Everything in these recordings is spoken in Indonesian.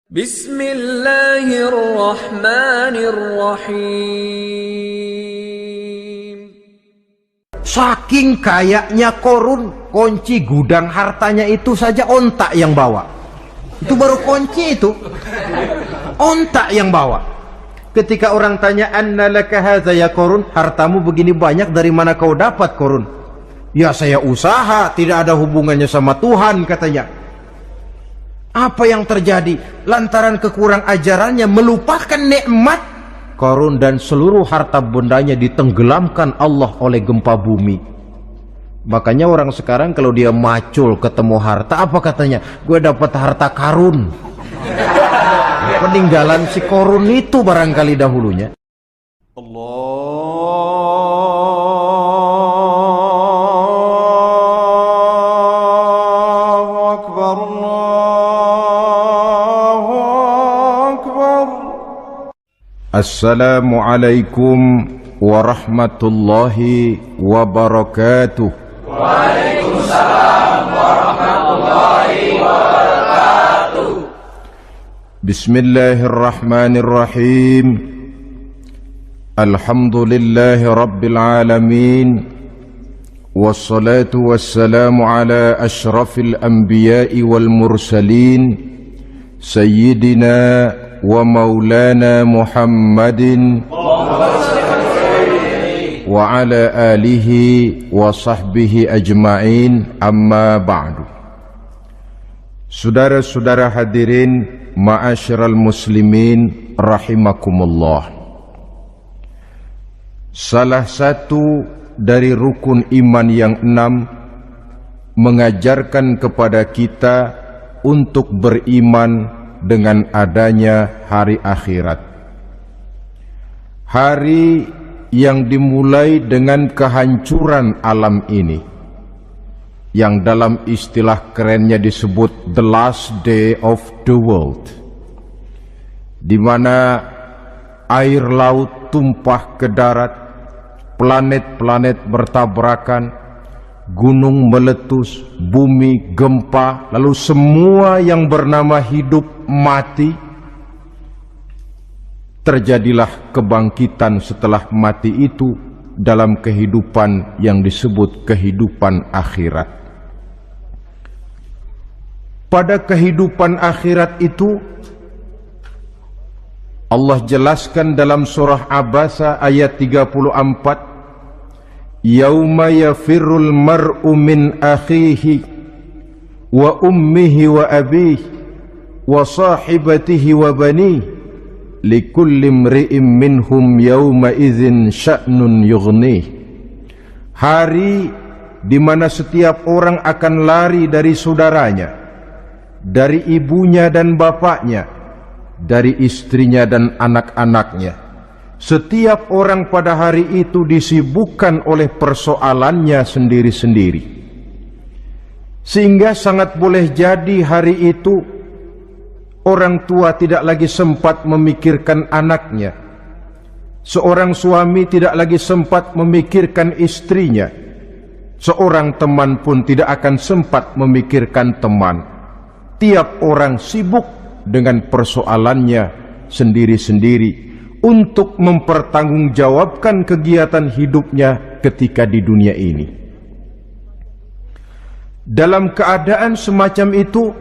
Bismillahirrahmanirrahim. Saking kayaknya Korun, kunci gudang hartanya itu saja ontak yang bawa. Itu baru kunci itu. Ontak yang bawa. Ketika orang tanya, "Anna laka hadza ya Korun?" Hartamu begini banyak, dari mana kau dapat, Korun? "Ya saya usaha, tidak ada hubungannya sama Tuhan," katanya. Apa yang terjadi? Lantaran kekurang ajarannya melupakan nikmat, Korun dan seluruh harta bendanya ditenggelamkan Allah oleh gempa bumi. Makanya orang sekarang kalau dia macul ketemu harta, apa katanya? "Gue dapat harta karun." Peninggalan si Korun itu barangkali dahulunya. Allahu Akbar, Allahu Akbar. Assalamualaikum warahmatullahi wabarakatuh. Waalaikumsalam warahmatullahi wabarakatuh. Bismillahirrahmanirrahim. Alhamdulillahi rabbil alamin. Wassalatu wassalamu ala ashrafil anbiya'i wal mursalin, Sayyidina wa maulana Muhammadin wa ala alihi wa sahbihi ajma'in, amma ba'du. Saudara-saudara hadirin, ma'asyiral muslimin rahimakumullah. Salah satu dari rukun iman yang 6 mengajarkan kepada kita untuk beriman dengan adanya hari akhirat. Hari yang dimulai dengan kehancuran alam ini, yang dalam istilah kerennya disebut the last day of the world, di mana air laut tumpah ke darat, planet-planet bertabrakan, gunung meletus, bumi gempa, lalu semua yang bernama hidup mati. Terjadilah kebangkitan setelah mati itu dalam kehidupan yang disebut kehidupan akhirat. Pada kehidupan akhirat itu Allah jelaskan dalam surah Abasa ayat 34, "Yauma yafirrul mar'u min akhihi wa ummihi wa abihi wa sahibatihi wa banihi likulli imri'in minhum yawma idzin sya'nun yughnih." Hari di mana setiap orang akan lari dari saudaranya, dari ibunya dan bapaknya, dari istrinya dan anak-anaknya. Setiap orang pada hari itu disibukkan oleh persoalannya sendiri-sendiri. Sehingga sangat boleh jadi hari itu orang tua tidak lagi sempat memikirkan anaknya. Seorang suami tidak lagi sempat memikirkan istrinya. Seorang teman pun tidak akan sempat memikirkan teman. Tiap orang sibuk dengan persoalannya sendiri-sendiri untuk mempertanggungjawabkan kegiatan hidupnya ketika di dunia ini. Dalam keadaan semacam itu,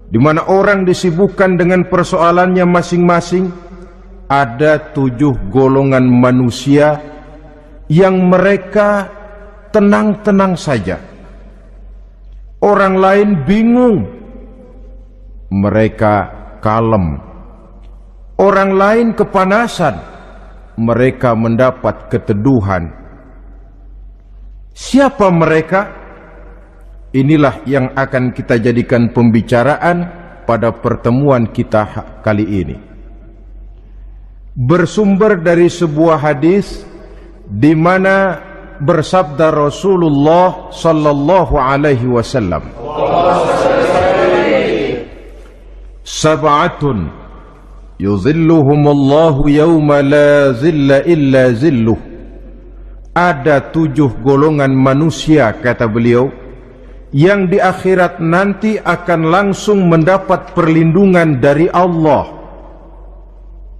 di mana orang disibukkan dengan persoalannya masing-masing, ada 7 golongan manusia yang mereka tenang-tenang saja. Orang lain bingung, mereka kalem. Orang lain kepanasan, mereka mendapat keteduhan. Siapa mereka? Inilah yang akan kita jadikan pembicaraan pada pertemuan kita kali ini. Bersumber dari sebuah hadis di mana bersabda Rasulullah sallallahu alaihi wasallam, "Sab'atun yuzilluhumullahu yawma la zilla illa zilluh." Ada 7 golongan manusia, kata beliau, yang di akhirat nanti akan langsung mendapat perlindungan dari Allah.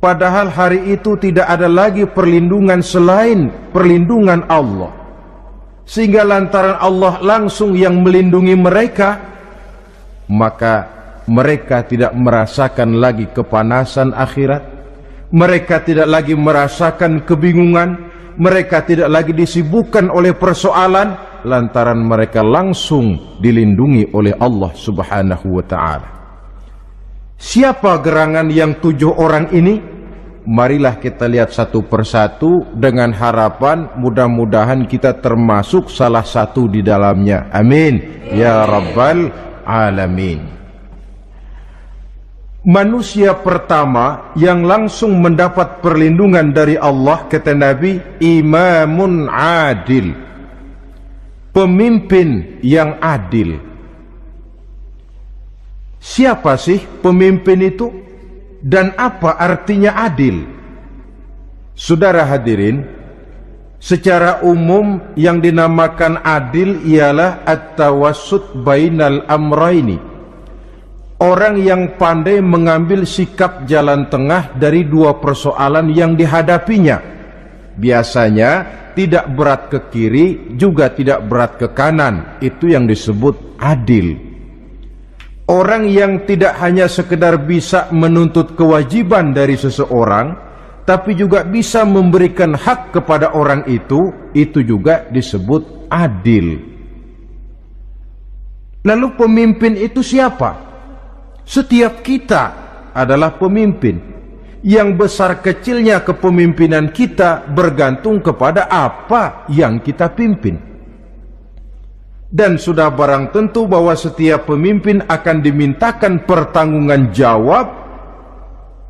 Padahal hari itu tidak ada lagi perlindungan selain perlindungan Allah. Sehingga lantaran Allah langsung yang melindungi mereka, maka mereka tidak merasakan lagi kepanasan akhirat. Mereka tidak lagi merasakan kebingungan. Mereka tidak lagi disibukkan oleh persoalan, lantaran mereka langsung dilindungi oleh Allah Subhanahu wa ta'ala. Siapa gerangan yang 7 orang ini? Marilah kita lihat satu persatu dengan harapan mudah-mudahan kita termasuk salah satu di dalamnya. Amin ya rabbal alamin. Manusia pertama yang langsung mendapat perlindungan dari Allah, kata Nabi, imamun adil, pemimpin yang adil. Siapa sih pemimpin itu? Dan apa artinya adil? Saudara hadirin, secara umum yang dinamakan adil ialah at-tawassut bainal amraini. Orang yang pandai mengambil sikap jalan tengah dari dua persoalan yang dihadapinya. Biasanya tidak berat ke kiri, juga tidak berat ke kanan. Itu yang disebut adil. Orang yang tidak hanya sekedar bisa menuntut kewajiban dari seseorang, tapi juga bisa memberikan hak kepada orang itu juga disebut adil. Lalu pemimpin itu siapa? Setiap kita adalah pemimpin. Yang besar kecilnya kepemimpinan kita bergantung kepada apa yang kita pimpin. Dan sudah barang tentu bahwa setiap pemimpin akan dimintakan pertanggungan jawab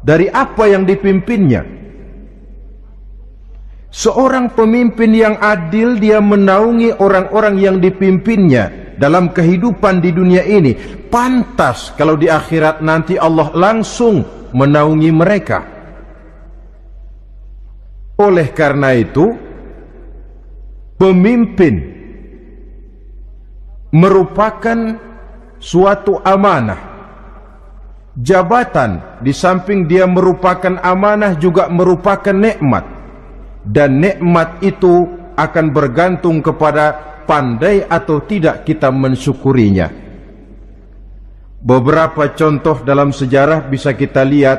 dari apa yang dipimpinnya. Seorang pemimpin yang adil, dia menaungi orang-orang yang dipimpinnya dalam kehidupan di dunia ini. Pantas kalau di akhirat nanti Allah langsung menaungi mereka. Oleh karena itu, pemimpin merupakan suatu amanah. Jabatan di samping dia merupakan amanah juga merupakan nikmat. Dan nikmat itu akan bergantung kepada pandai atau tidak kita mensyukurinya. Beberapa contoh dalam sejarah bisa kita lihat.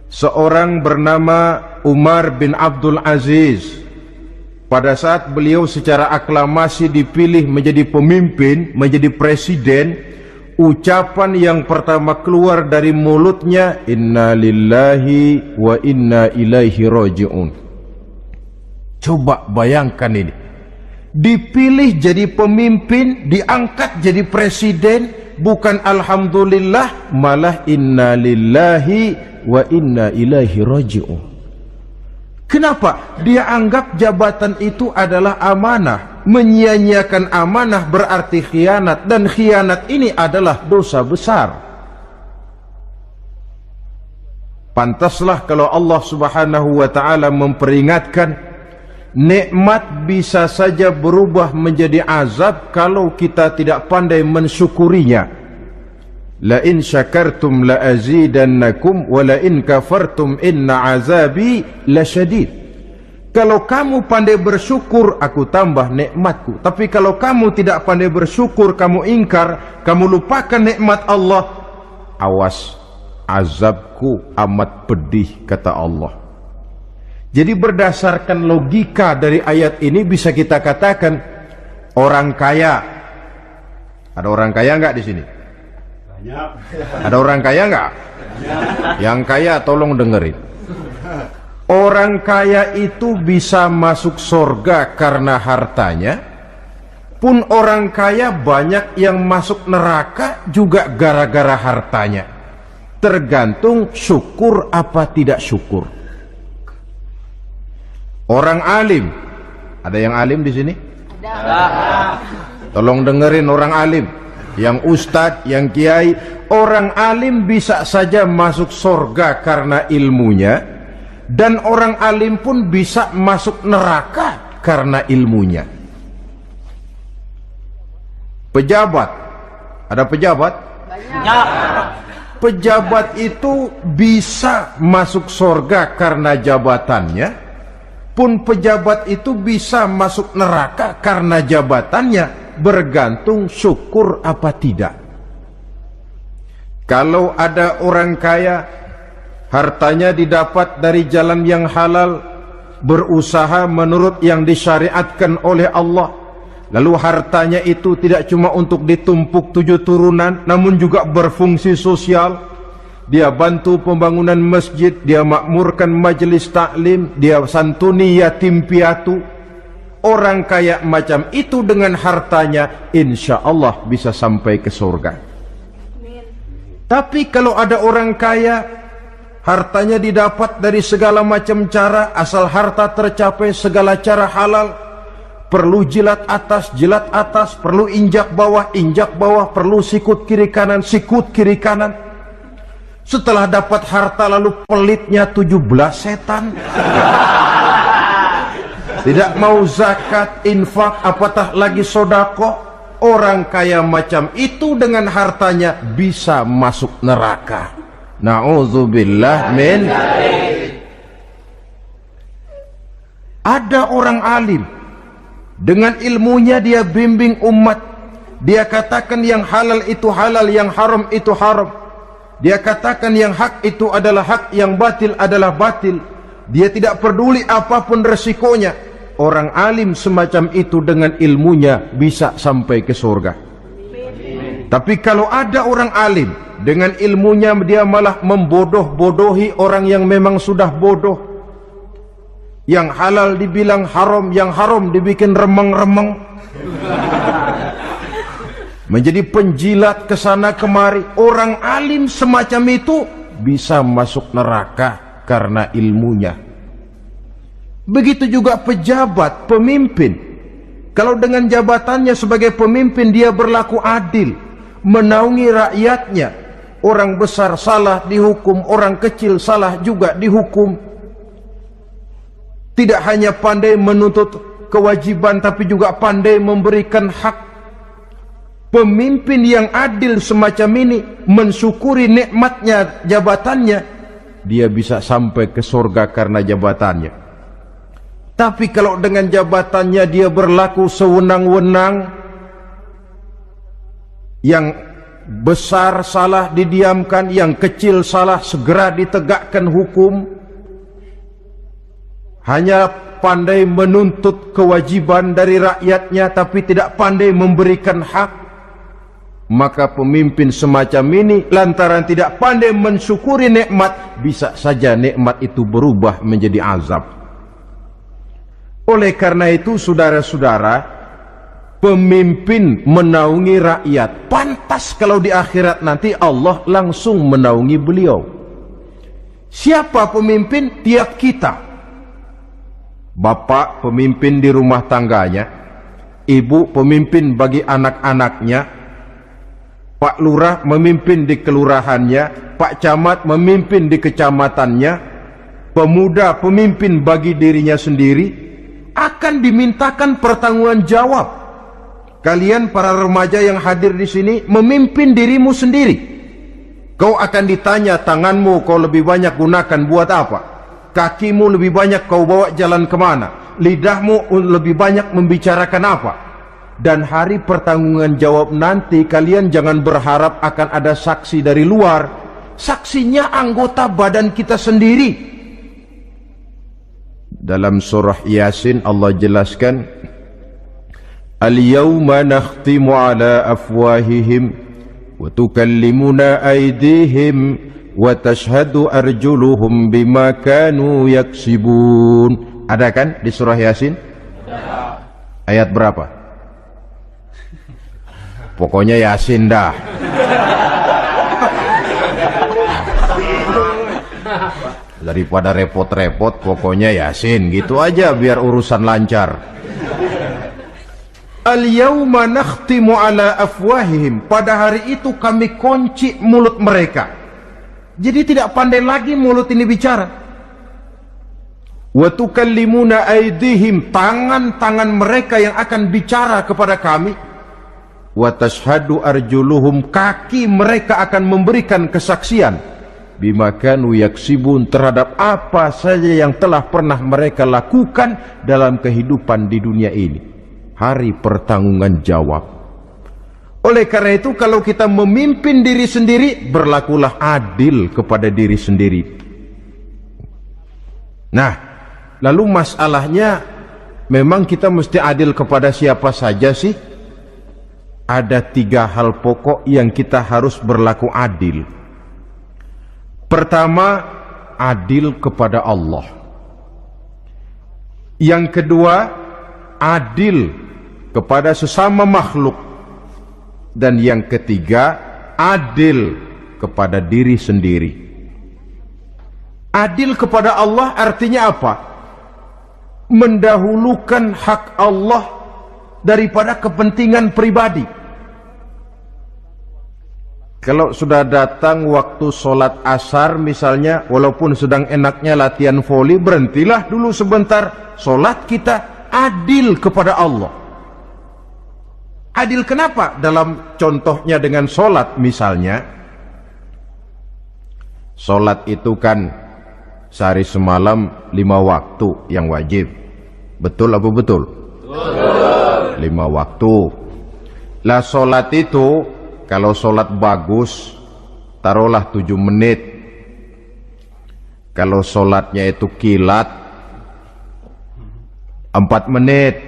Seorang bernama Umar bin Abdul Aziz, pada saat beliau secara aklamasi dipilih menjadi pemimpin, menjadi presiden, ucapan yang pertama keluar dari mulutnya, inna lillahi wa inna ilaihi raji'un. Coba bayangkan ini. Dipilih jadi pemimpin, diangkat jadi presiden, bukan alhamdulillah, malah inna lillahi wa inna ilaihi raji'un. Kenapa? Dia anggap jabatan itu adalah amanah. Menyia-nyiakan amanah berarti khianat. Dan khianat ini adalah dosa besar. Pantaslah kalau Allah Subhanahu wa ta'ala memperingatkan, nikmat bisa saja berubah menjadi azab kalau kita tidak pandai mensyukurinya. La in syakartum la azidannakum wa la in kafartum inna azabi lasyadid. Kalau kamu pandai bersyukur, aku tambah nikmatku. Tapi kalau kamu tidak pandai bersyukur, kamu ingkar, kamu lupakan nikmat Allah, awas, azabku amat pedih, kata Allah. Jadi berdasarkan logika dari ayat ini bisa kita katakan orang kaya. Ada orang kaya enggak di sini? Ada orang kaya enggak? Yang kaya tolong dengerin. Orang kaya itu bisa masuk surga karena hartanya. Pun orang kaya banyak yang masuk neraka juga gara-gara hartanya. Tergantung syukur apa tidak syukur. Orang alim, ada yang alim di sini? Ada. Tolong dengerin orang alim. Yang ustadz, yang kiai, orang alim bisa saja masuk surga karena ilmunya, dan orang alim pun bisa masuk neraka karena ilmunya. Pejabat. Ada pejabat? Banyak. Pejabat itu bisa masuk surga karena jabatannya, pun pejabat itu bisa masuk neraka karena jabatannya, bergantung syukur apa tidak. Kalau ada orang kaya, hartanya didapat dari jalan yang halal, berusaha menurut yang disyariatkan oleh Allah, lalu hartanya itu tidak cuma untuk ditumpuk 7 turunan, namun juga berfungsi sosial. Dia bantu pembangunan masjid, dia makmurkan majelis taklim, dia santuni yatim piatu. Orang kaya macam itu dengan hartanya, insya Allah bisa sampai ke surga. Tapi kalau ada orang kaya, hartanya didapat dari segala macam cara, asal harta tercapai segala cara halal, perlu jilat atas, perlu injak bawah, perlu sikut kiri kanan, sikut kiri kanan. Setelah dapat harta lalu pelitnya 17 setan. Tidak mau zakat, infak, apatah lagi sodako. Orang kaya macam itu dengan hartanya bisa masuk neraka. Na'udzubillah min. Ada orang alim, dengan ilmunya dia bimbing umat. Dia katakan yang halal itu halal, yang haram itu haram. Dia katakan yang hak itu adalah hak, yang batil adalah batil. Dia tidak peduli apapun resikonya. Orang alim semacam itu dengan ilmunya bisa sampai ke surga. Tapi kalau ada orang alim, dengan ilmunya dia malah membodoh-bodohi orang yang memang sudah bodoh. Yang halal dibilang haram, yang haram dibikin remeng-remeng. Menjadi penjilat kesana kemari. Orang alim semacam itu bisa masuk neraka karena ilmunya. Begitu juga pejabat, pemimpin. Kalau dengan jabatannya sebagai pemimpin dia berlaku adil, menaungi rakyatnya. Orang besar salah dihukum, orang kecil salah juga dihukum. Tidak hanya pandai menuntut kewajiban, tapi juga pandai memberikan hak. Pemimpin yang adil semacam ini mensyukuri nikmatnya jabatannya, dia bisa sampai ke surga karena jabatannya. Tapi kalau dengan jabatannya dia berlaku sewenang-wenang, yang besar salah didiamkan, yang kecil salah segera ditegakkan hukum, hanya pandai menuntut kewajiban dari rakyatnya tapi tidak pandai memberikan hak, maka pemimpin semacam ini lantaran tidak pandai mensyukuri nikmat, bisa saja nikmat itu berubah menjadi azab. Oleh karena itu saudara-saudara, pemimpin menaungi rakyat, pantas kalau di akhirat nanti Allah langsung menaungi beliau. Siapa pemimpin? Tiap kita. Bapak pemimpin di rumah tangganya, ibu pemimpin bagi anak-anaknya, Pak Lurah memimpin di kelurahannya, Pak Camat memimpin di kecamatannya, pemuda pemimpin bagi dirinya sendiri. Akan dimintakan pertanggungan jawab. Kalian para remaja yang hadir di sini memimpin dirimu sendiri. Kau akan ditanya, tanganmu kau lebih banyak gunakan buat apa? Kakimu lebih banyak kau bawa jalan kemana? Lidahmu lebih banyak membicarakan apa? Dan hari pertanggungan jawab nanti kalian jangan berharap akan ada saksi dari luar. Saksinya anggota badan kita sendiri. Dalam surah Yasin Allah jelaskan, Al-yawma nakhtimu ala afwahihim wa tukallimuna aydihim wa tashhadu arjuluhum bima kanu yaksibun. Ada kan di surah Yasin? Ayat berapa? Pokoknya Yasin dah. Daripada repot-repot, pokoknya Yasin gitu aja biar urusan lancar. Al-yawma nakhtimu ala afwahihim. Pada hari itu kami kunci mulut mereka. Jadi tidak pandai lagi mulut ini bicara. Wa tukallimuna aydihim. Tangan-tangan mereka yang akan bicara kepada kami. wa tashhadu arjuluhum, kaki mereka akan memberikan kesaksian bima kanu yaksibun, terhadap apa saja yang telah pernah mereka lakukan dalam kehidupan di dunia ini. Hari pertanggunggan jawab. Oleh karena itu, kalau kita memimpin diri sendiri, berlakulah adil kepada diri sendiri. Nah, lalu masalahnya, memang kita mesti adil kepada siapa saja sih? Ada 3 hal pokok yang kita harus berlaku adil. Pertama, adil kepada Allah. Yang kedua, adil kepada sesama makhluk. Dan yang ketiga, adil kepada diri sendiri. Adil kepada Allah artinya apa? Mendahulukan hak Allah daripada kepentingan pribadi. Kalau sudah datang waktu sholat asar misalnya, walaupun sedang enaknya latihan voli, berhentilah dulu sebentar. Sholat kita adil kepada Allah. Adil kenapa? Dalam contohnya dengan sholat misalnya, sholat itu kan sehari semalam 5 waktu yang wajib. Betul apa betul? Betul. 5 waktu. Lah sholat itu, kalau sholat bagus, taruhlah 7 menit. Kalau sholatnya itu kilat, 4 menit.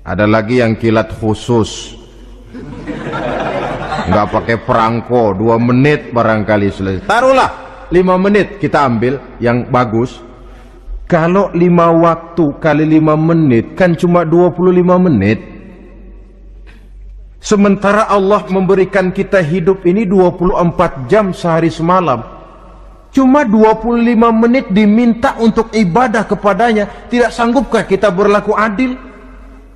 Ada lagi yang kilat khusus, nggak pakai perangko, 2 menit barangkali selesai. Taruhlah 5 menit kita ambil yang bagus. Kalau 5 waktu kali 5 menit kan cuma 25 menit. Sementara Allah memberikan kita hidup ini 24 jam sehari semalam. Cuma 25 menit diminta untuk ibadah kepadanya. Tidak sanggupkah kita berlaku adil?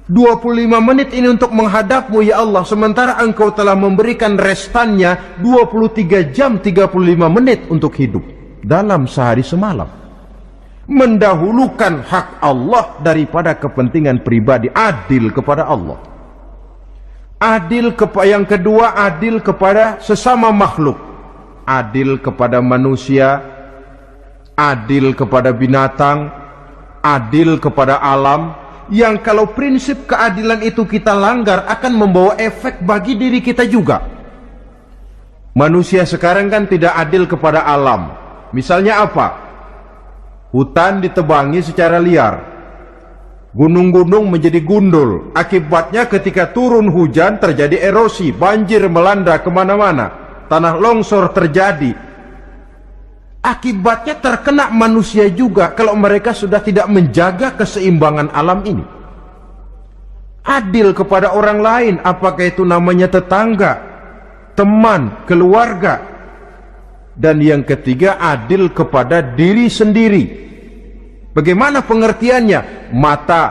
25 menit ini untuk menghadapmu ya Allah, sementara engkau telah memberikan restannya 23 jam 35 menit untuk hidup dalam sehari semalam. Mendahulukan hak Allah daripada kepentingan pribadi. Adil kepada Allah. Adil kepada yang kedua, adil kepada sesama makhluk. Adil kepada manusia, adil kepada binatang, adil kepada alam. Yang kalau prinsip keadilan itu kita langgar, akan membawa efek bagi diri kita juga. Manusia sekarang kan tidak adil kepada alam. Misalnya apa? Hutan ditebangi secara liar, gunung-gunung menjadi gundul. Akibatnya ketika turun hujan terjadi erosi, banjir melanda kemana-mana, tanah longsor terjadi. Akibatnya terkena manusia juga kalau mereka sudah tidak menjaga keseimbangan alam ini. Adil kepada orang lain, apakah itu namanya tetangga, teman, keluarga. Dan yang ketiga, adil kepada diri sendiri. Bagaimana pengertiannya? Mata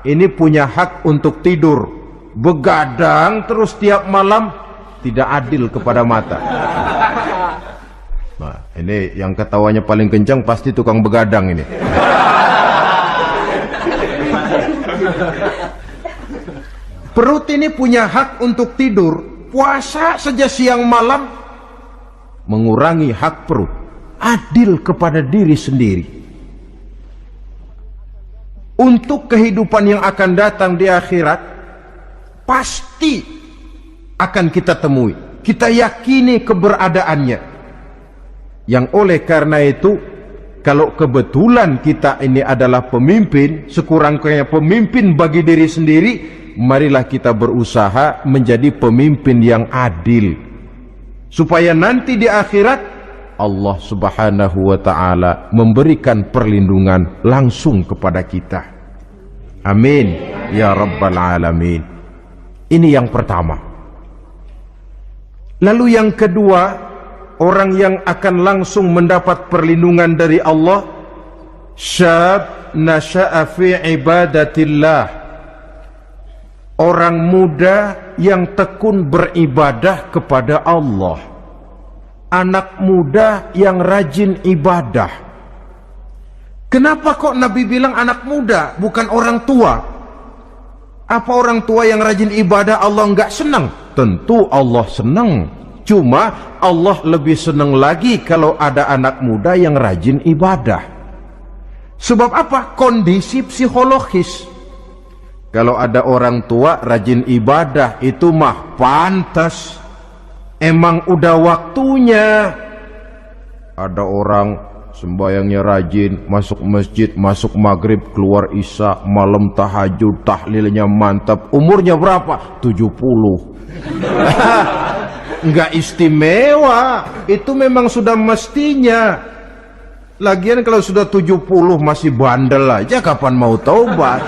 ini punya hak untuk tidur, begadang terus tiap malam, tidak adil kepada mata. Nah, ini yang ketawanya paling kencang pasti tukang begadang ini. Perut ini punya hak untuk tidur, puasa saja siang malam, mengurangi hak perut. Adil kepada diri sendiri. Untuk kehidupan yang akan datang di akhirat, pasti akan kita temui, kita yakini keberadaannya. Yang oleh karena itu, kalau kebetulan kita ini adalah pemimpin, sekurang-kurangnya pemimpin bagi diri sendiri, marilah kita berusaha menjadi pemimpin yang adil, supaya nanti di akhirat Allah Subhanahu wa ta'ala memberikan perlindungan langsung kepada kita. Amin ya rabbal alamin. Ini yang pertama. Lalu yang kedua, orang yang akan langsung mendapat perlindungan dari Allah, syab nasha'a fi ibadatillah, orang muda yang tekun beribadah kepada Allah, anak muda yang rajin ibadah. Kenapa kok Nabi bilang anak muda, bukan orang tua? Apa orang tua yang rajin ibadah Allah enggak senang? Tentu Allah senang. Cuma Allah lebih senang lagi kalau ada anak muda yang rajin ibadah. Sebab apa? Kondisi psikologis. Kalau ada orang tua rajin ibadah, itu mah pantas. Emang udah waktunya. Ada orang sembayangnya rajin, masuk masjid, masuk maghrib, keluar isya, malam tahajud, tahlilnya mantap. Umurnya berapa? 70. Enggak istimewa. Itu memang sudah mestinya. Lagian kalau sudah 70 masih bandel aja, kapan mau taubat?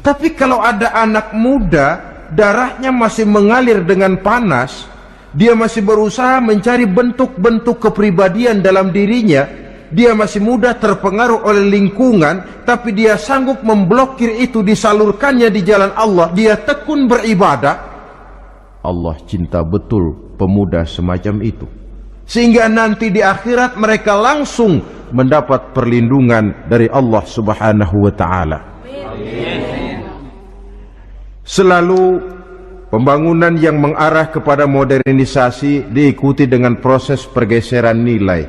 Tapi kalau ada anak muda, darahnya masih mengalir dengan panas, dia masih berusaha mencari bentuk-bentuk kepribadian dalam dirinya, dia masih mudah terpengaruh oleh lingkungan, tapi dia sanggup memblokir itu, disalurkannya di jalan Allah, dia tekun beribadah. Allah cinta betul pemuda semacam itu. Sehingga nanti di akhirat mereka langsung mendapat perlindungan dari Allah Subhanahu wa ta'ala. Selalu pembangunan yang mengarah kepada modernisasi diikuti dengan proses pergeseran nilai.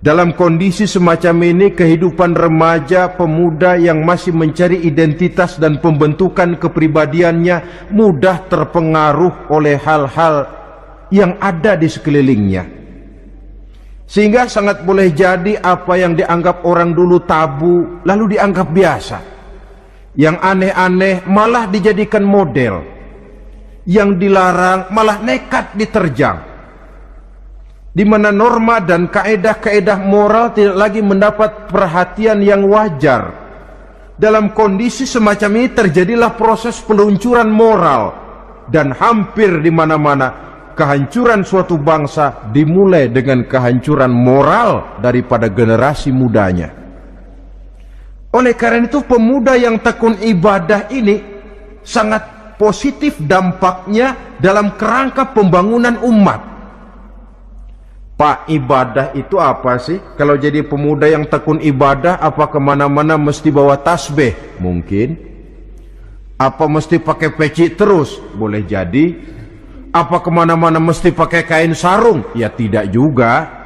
Dalam kondisi semacam ini, kehidupan remaja pemuda yang masih mencari identitas dan pembentukan kepribadiannya mudah terpengaruh oleh hal-hal yang ada di sekelilingnya. Sehingga sangat boleh jadi apa yang dianggap orang dulu tabu lalu dianggap biasa. Yang aneh-aneh malah dijadikan model. Yang dilarang malah nekat diterjang. Di mana norma dan kaedah-kaedah moral tidak lagi mendapat perhatian yang wajar. Dalam kondisi semacam ini terjadilah proses peluncuran moral. Dan hampir di mana-mana kehancuran suatu bangsa dimulai dengan kehancuran moral daripada generasi mudanya. Oleh karena itu pemuda yang tekun ibadah ini sangat positif dampaknya dalam kerangka pembangunan umat. Pak, ibadah itu apa sih? Kalau jadi pemuda yang tekun ibadah, apa kemana-mana mesti bawa tasbih? Mungkin. Apa mesti pakai peci terus? Boleh jadi. Apa kemana-mana mesti pakai kain sarung? Ya tidak juga.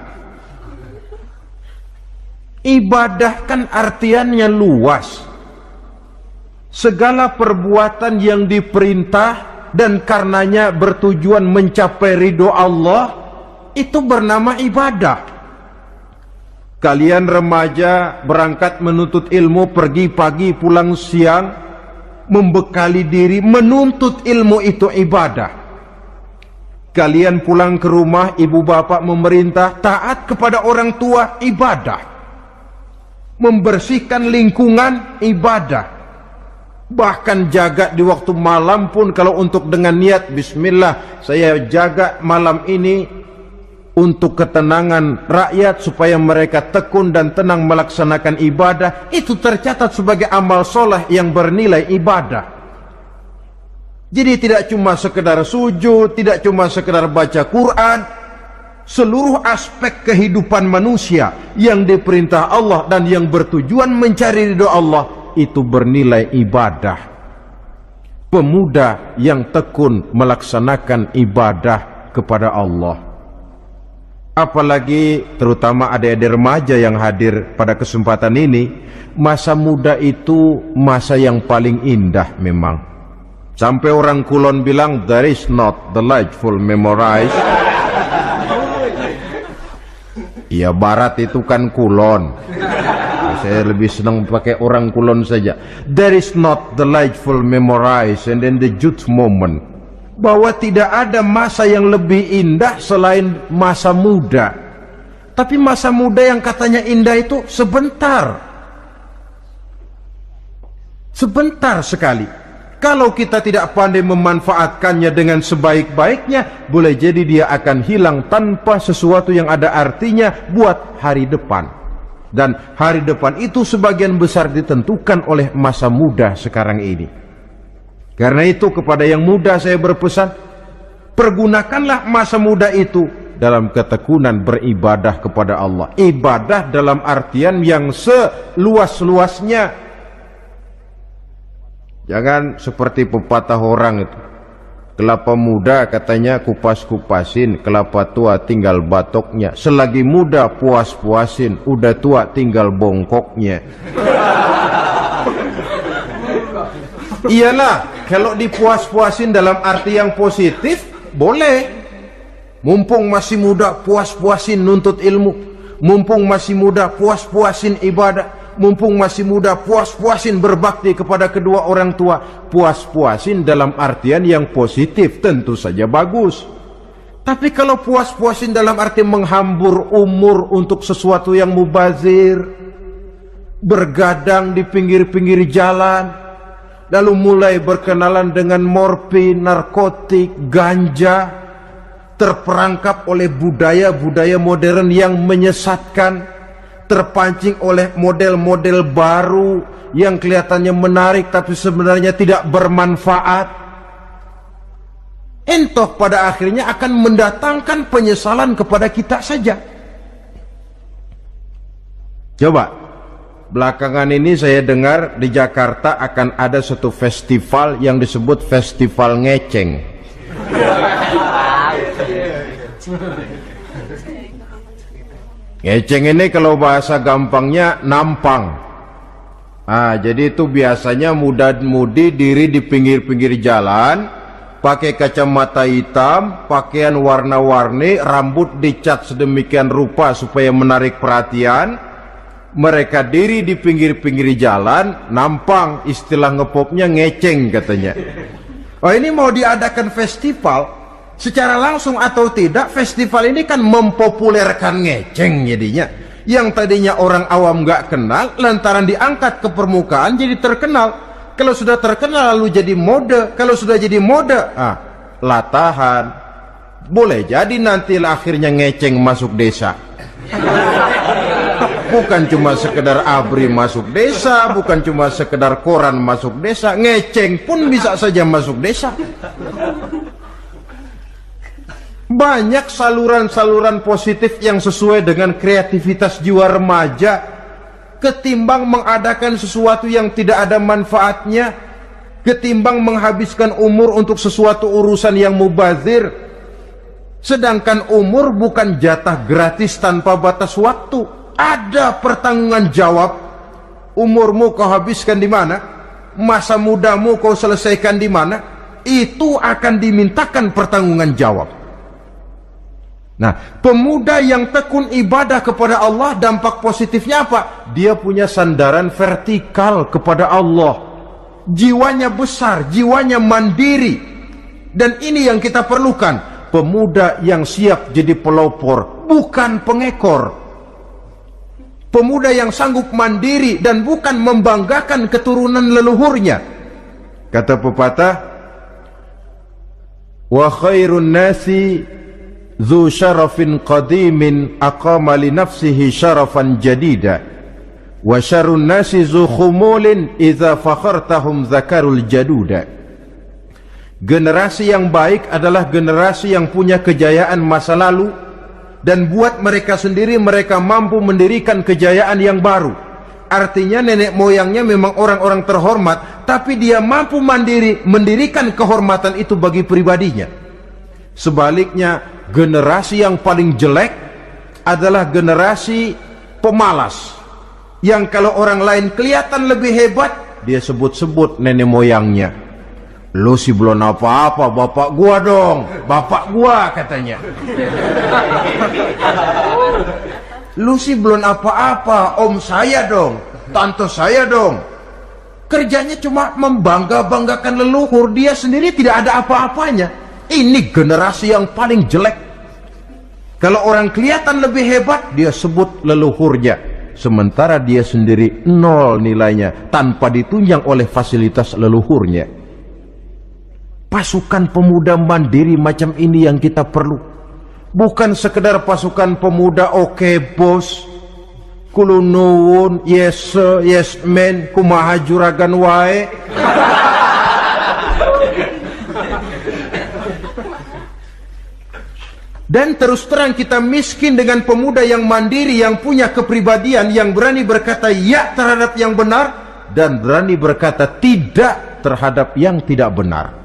Ibadah kan artiannya luas. Segala perbuatan yang diperintah dan karenanya bertujuan mencapai ridho Allah, itu bernama ibadah. Kalian remaja berangkat menuntut ilmu, pergi pagi pulang siang, membekali diri menuntut ilmu, itu ibadah. Kalian pulang ke rumah, ibu bapak memerintah taat kepada orang tua, ibadah. Membersihkan lingkungan, ibadah. Bahkan jaga di waktu malam pun, kalau untuk dengan niat bismillah, saya jaga malam ini untuk ketenangan rakyat supaya mereka tekun dan tenang melaksanakan ibadah, itu tercatat sebagai amal soleh yang bernilai ibadah. Jadi tidak cuma sekedar sujud, tidak cuma sekedar baca Quran. Seluruh aspek kehidupan manusia yang diperintah Allah dan yang bertujuan mencari ridho Allah, itu bernilai ibadah. Pemuda yang tekun melaksanakan ibadah kepada Allah, apalagi terutama adik-adik remaja yang hadir pada kesempatan ini, masa muda itu masa yang paling indah memang. Sampai orang Kulon bilang, there is not delightful memorize. Ya Barat itu kan Kulon. Saya lebih senang pakai orang Kulon saja. There is not delightful memorize and then the youth moment. Bahwa tidak ada masa yang lebih indah selain masa muda. Tapi masa muda yang katanya indah itu sebentar. Sebentar sekali. Kalau kita tidak pandai memanfaatkannya dengan sebaik-baiknya, boleh jadi dia akan hilang tanpa sesuatu yang ada artinya buat hari depan. Dan hari depan itu sebagian besar ditentukan oleh masa muda sekarang ini. Karena itu kepada yang muda saya berpesan, pergunakanlah masa muda itu dalam ketekunan beribadah kepada Allah. Ibadah dalam artian yang seluas-luasnya. Jangan seperti pepatah orang itu. Kelapa muda katanya kupas-kupasin, kelapa tua tinggal batoknya. Selagi muda puas-puasin, udah tua tinggal bongkoknya. Iyalah, kalau dipuas-puasin dalam arti yang positif, boleh. Mumpung masih muda, puas-puasin nuntut ilmu. Mumpung masih muda, puas-puasin ibadah. Mumpung masih muda, puas-puasin berbakti kepada kedua orang tua. Puas-puasin dalam artian yang positif, tentu saja bagus. Tapi kalau puas-puasin dalam arti menghambur umur untuk sesuatu yang mubazir, bergadang di pinggir-pinggir jalan, lalu mulai berkenalan dengan morfin, narkotik, ganja, terperangkap oleh budaya-budaya modern yang menyesatkan, terpancing oleh model-model baru yang kelihatannya menarik tapi sebenarnya tidak bermanfaat, entoh pada akhirnya akan mendatangkan penyesalan kepada kita saja. Coba, belakangan ini saya dengar di Jakarta akan ada satu festival yang disebut Festival Ngeceng. Ngeceng ini kalau bahasa gampangnya nampang. Jadi itu biasanya muda-mudi diri di pinggir-pinggir jalan, pakai kacamata hitam, pakaian warna-warni, rambut dicat sedemikian rupa supaya menarik perhatian. Mereka diri di pinggir-pinggir jalan, nampang, istilah ngepopnya ngeceng katanya. Ini mau diadakan festival. Secara langsung atau tidak, festival ini kan mempopulerkan ngeceng jadinya. Yang tadinya orang awam gak kenal, lantaran diangkat ke permukaan jadi terkenal. Kalau sudah terkenal lalu jadi mode. Kalau sudah jadi mode, latahan. Boleh jadi nanti akhirnya ngeceng masuk desa. Bukan cuma sekedar ABRI masuk desa, bukan cuma sekedar koran masuk desa, ngeceng pun bisa saja masuk desa. Banyak saluran-saluran positif yang sesuai dengan kreativitas jiwa remaja, ketimbang mengadakan sesuatu yang tidak ada manfaatnya, ketimbang menghabiskan umur untuk sesuatu urusan yang mubazir. Sedangkan umur bukan jatah gratis tanpa batas waktu. Ada pertanggungan jawab. Umurmu kau habiskan di mana? Masa mudamu kau selesaikan di mana? Itu akan dimintakan pertanggungan jawab. Nah, pemuda yang tekun ibadah kepada Allah, dampak positifnya apa? Dia punya sandaran vertikal kepada Allah. Jiwanya besar, jiwanya mandiri. Dan ini yang kita perlukan. Pemuda yang siap jadi pelopor, bukan pengekor. Pemuda yang sanggup mandiri dan bukan membanggakan keturunan leluhurnya. Kata pepatah, wa khairun nasi dzu syarafin qadimin aqama li nafsihi syarafan jadida wa syarrun nasi dzu khumulin idza fakhartahum zakarul jaduda. Generasi yang baik adalah generasi yang punya kejayaan masa lalu, dan buat mereka sendiri mereka mampu mendirikan kejayaan yang baru. Artinya nenek moyangnya memang orang-orang terhormat, tapi dia mampu mandiri mendirikan kehormatan itu bagi pribadinya. Sebaliknya, generasi yang paling jelek adalah generasi pemalas, yang kalau orang lain kelihatan lebih hebat, dia sebut-sebut nenek moyangnya. Lu sih belum apa-apa, bapak gua dong, bapak gua katanya. Lu sih belum apa-apa, om saya dong, tante saya dong. Kerjanya cuma membangga-banggakan leluhur, dia sendiri tidak ada apa-apanya. Ini generasi yang paling jelek. Kalau orang kelihatan lebih hebat, dia sebut leluhurnya, sementara dia sendiri nol nilainya, tanpa ditunjang oleh fasilitas leluhurnya. Pasukan pemuda mandiri macam ini yang kita perlu. Bukan sekedar pasukan pemuda oke bos, kulo nuwun, yes sir, yes man, kumaha juragan wae. Dan terus terang kita miskin dengan pemuda yang mandiri, yang punya kepribadian, yang berani berkata ya terhadap yang benar dan berani berkata tidak terhadap yang tidak benar.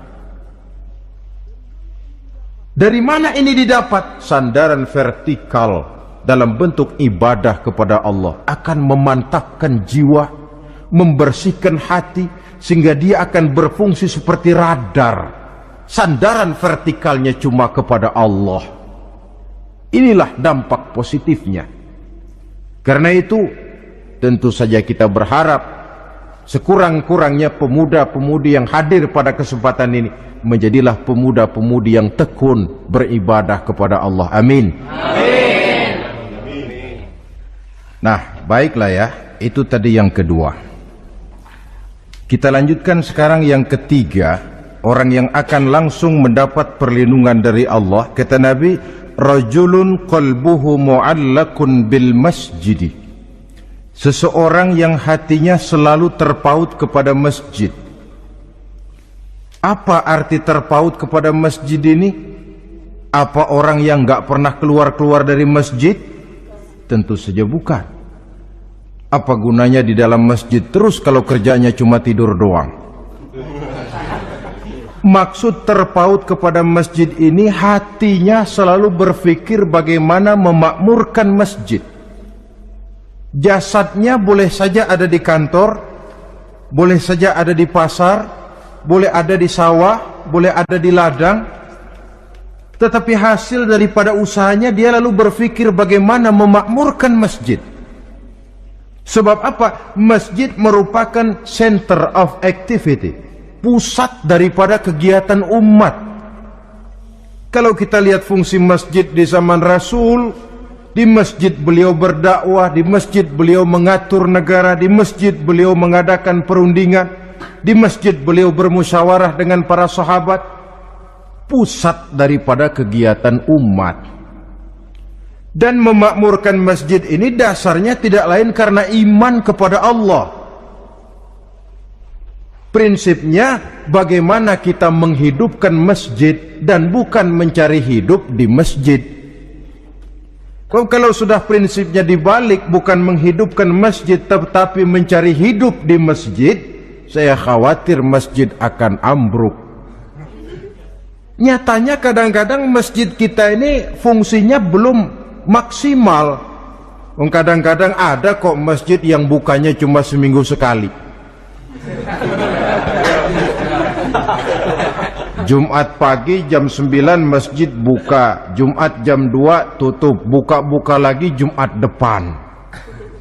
Dari mana ini didapat? Sandaran vertikal dalam bentuk ibadah kepada Allah akan memantapkan jiwa, membersihkan hati, sehingga dia akan berfungsi seperti radar. Sandaran vertikalnya cuma kepada Allah. Inilah dampak positifnya. Karena itu tentu saja kita berharap sekurang-kurangnya pemuda-pemudi yang hadir pada kesempatan ini menjadilah pemuda-pemudi yang tekun beribadah kepada Allah. Amin. Amin. Nah, baiklah ya, itu tadi yang kedua. Kita lanjutkan sekarang yang ketiga, orang yang akan langsung mendapat perlindungan dari Allah. Kata Nabi, rajulun qalbuhu mu'allakun bil masjidi. Seseorang yang hatinya selalu terpaut kepada masjid. Apa arti terpaut kepada masjid ini? Apa orang yang gak pernah keluar-keluar dari masjid? Tentu saja bukan. Apa gunanya di dalam masjid terus kalau kerjanya cuma tidur doang? Maksud terpaut kepada masjid ini, hatinya selalu berpikir bagaimana memakmurkan masjid. Jasadnya boleh saja ada di kantor, boleh saja ada di pasar, boleh ada di sawah, boleh ada di ladang, tetapi hasil daripada usahanya dia lalu berpikir bagaimana memakmurkan masjid. Sebab apa? Masjid merupakan center of activity, pusat daripada kegiatan umat. Kalau kita lihat fungsi masjid di zaman Rasul, di masjid beliau berdakwah, di masjid beliau mengatur negara, di masjid beliau mengadakan perundingan, di masjid beliau bermusyawarah dengan para sahabat. Pusat daripada kegiatan umat. Dan memakmurkan masjid ini dasarnya tidak lain karena iman kepada Allah. Prinsipnya bagaimana kita menghidupkan masjid dan bukan mencari hidup di masjid. Kalau sudah prinsipnya dibalik, bukan menghidupkan masjid tetapi mencari hidup di masjid, saya khawatir masjid akan ambruk. Nyatanya kadang-kadang masjid kita ini fungsinya belum maksimal. Kadang-kadang ada kok masjid yang bukanya cuma seminggu sekali. Jumat pagi jam 9 masjid buka, Jumat jam 2 tutup, buka-buka lagi Jumat depan.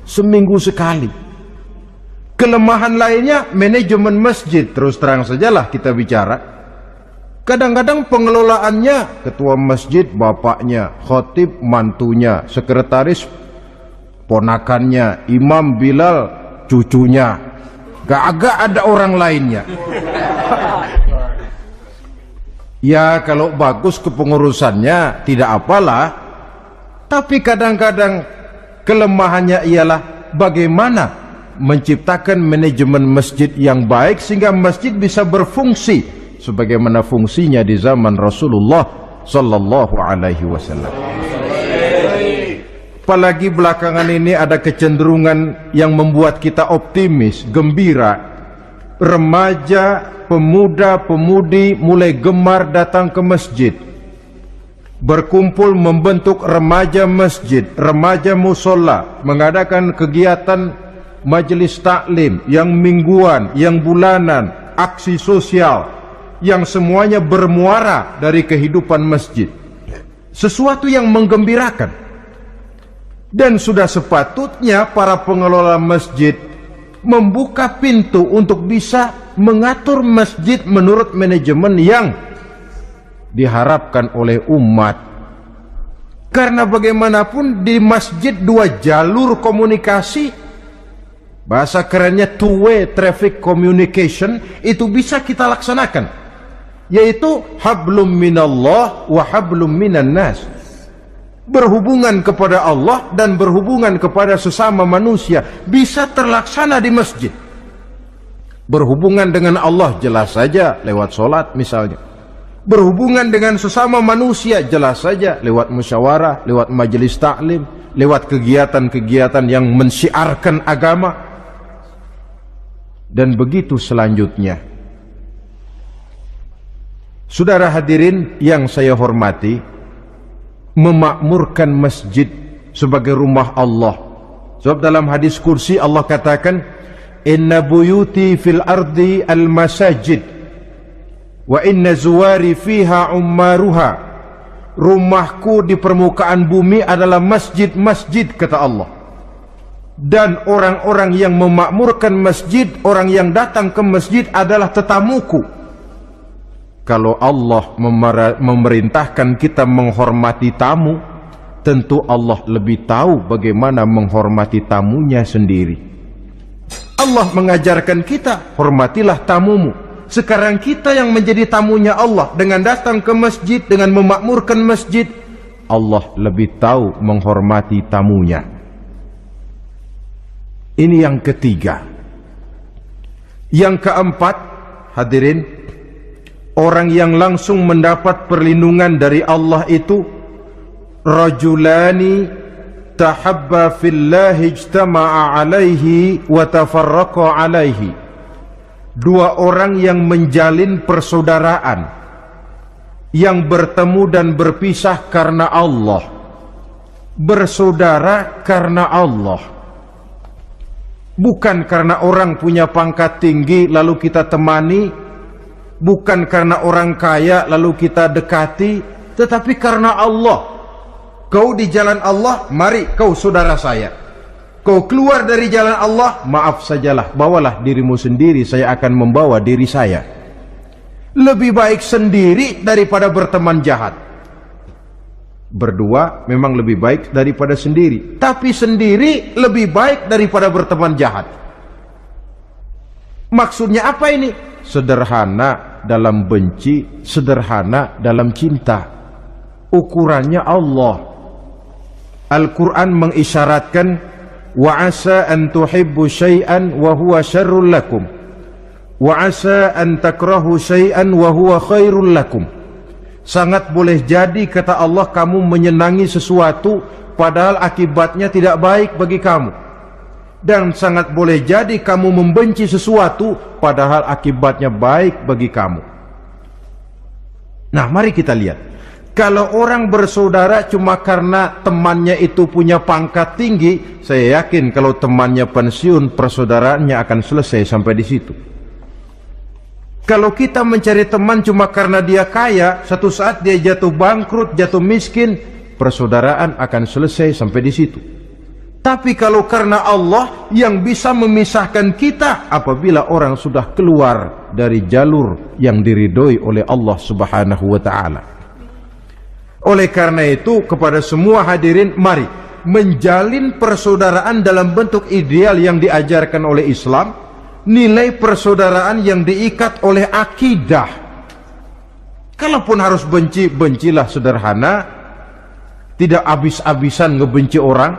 Seminggu sekali. Kelemahan lainnya manajemen masjid, terus terang sajalah kita bicara. Kadang-kadang pengelolaannya ketua masjid bapaknya, khatib mantunya, sekretaris ponakannya, imam Bilal cucunya. Gak ada orang lainnya. Ya kalau bagus kepengurusannya tidak apalah. Tapi kadang-kadang kelemahannya ialah bagaimana menciptakan manajemen masjid yang baik sehingga masjid bisa berfungsi sebagaimana fungsinya di zaman Rasulullah sallallahu alaihi wasallam. Apalagi belakangan ini ada kecenderungan yang membuat kita optimis, gembira. Remaja, pemuda-pemudi mulai gemar datang ke masjid, berkumpul membentuk remaja masjid, remaja musola, mengadakan kegiatan majelis taklim yang mingguan, yang bulanan, aksi sosial yang semuanya bermuara dari kehidupan masjid. Sesuatu yang menggembirakan. Dan sudah sepatutnya para pengelola masjid membuka pintu untuk bisa mengatur masjid menurut manajemen yang diharapkan oleh umat. Karena bagaimanapun di masjid dua jalur komunikasi, bahasa kerennya two-way traffic communication, itu bisa kita laksanakan, yaitu hablum minallah wa hablum minan nas. Berhubungan kepada Allah dan berhubungan kepada sesama manusia bisa terlaksana di masjid. Berhubungan dengan Allah jelas saja lewat sholat misalnya. Berhubungan dengan sesama manusia jelas saja lewat musyawarah, lewat majelis taklim, lewat kegiatan-kegiatan yang mensyiarkan agama. Dan begitu selanjutnya. Saudara hadirin yang saya hormati, memakmurkan masjid sebagai rumah Allah. Sebab dalam hadis kursi Allah katakan, inna buyuti fil ardi al masajid wa inna zuwari fiha ummaruha. Rumahku di permukaan bumi adalah masjid-masjid, kata Allah. Dan orang-orang yang memakmurkan masjid, orang yang datang ke masjid adalah tetamuku. Kalau Allah memerintahkan kita menghormati tamu, tentu Allah lebih tahu bagaimana menghormati tamunya sendiri. Allah mengajarkan kita, hormatilah tamumu. Sekarang kita yang menjadi tamunya Allah dengan datang ke masjid, dengan memakmurkan masjid, Allah lebih tahu menghormati tamunya. Ini yang ketiga. Yang keempat, hadirin, orang yang langsung mendapat perlindungan dari Allah itu rajulani tahabba fillahi ijtama'a alaihi wa tafarraqa alaihi. Dua orang yang menjalin persaudaraan, yang bertemu dan berpisah karena Allah, bersaudara karena Allah, bukan karena orang punya pangkat tinggi lalu kita temani, bukan karena orang kaya lalu kita dekati, tetapi karena Allah. Kau di jalan Allah, mari kau saudara saya. Kau keluar dari jalan Allah, maaf sajalah, bawalah dirimu sendiri, saya akan membawa diri saya. Lebih baik sendiri daripada berteman jahat. Berdua memang lebih baik daripada sendiri, tapi sendiri lebih baik daripada berteman jahat. Maksudnya apa ini? Sederhana dalam benci, sederhana dalam cinta. Ukurannya Allah. Al-Quran mengisyaratkan, wa asa an tuhibbu syai'an wa huwa syarrul lakum wa asa an takrahu syai'an wa huwa khairul lakum. Sangat boleh jadi, kata Allah, kamu menyenangi sesuatu padahal akibatnya tidak baik bagi kamu, dan sangat boleh jadi kamu membenci sesuatu padahal akibatnya baik bagi kamu. Nah, mari kita lihat. Kalau orang bersaudara cuma karena temannya itu punya pangkat tinggi, saya yakin kalau temannya pensiun, persaudaraannya akan selesai sampai di situ. Kalau kita mencari teman cuma karena dia kaya, satu saat dia jatuh bangkrut, jatuh miskin, persaudaraan akan selesai sampai di situ. Tapi kalau karena Allah yang bisa memisahkan kita apabila orang sudah keluar dari jalur yang diridhoi oleh Allah Subhanahu wa ta'ala. Oleh karena itu, kepada semua hadirin, mari menjalin persaudaraan dalam bentuk ideal yang diajarkan oleh Islam, nilai persaudaraan yang diikat oleh akidah. Kalaupun harus benci, bencilah sederhana, tidak habis-habisan ngebenci orang.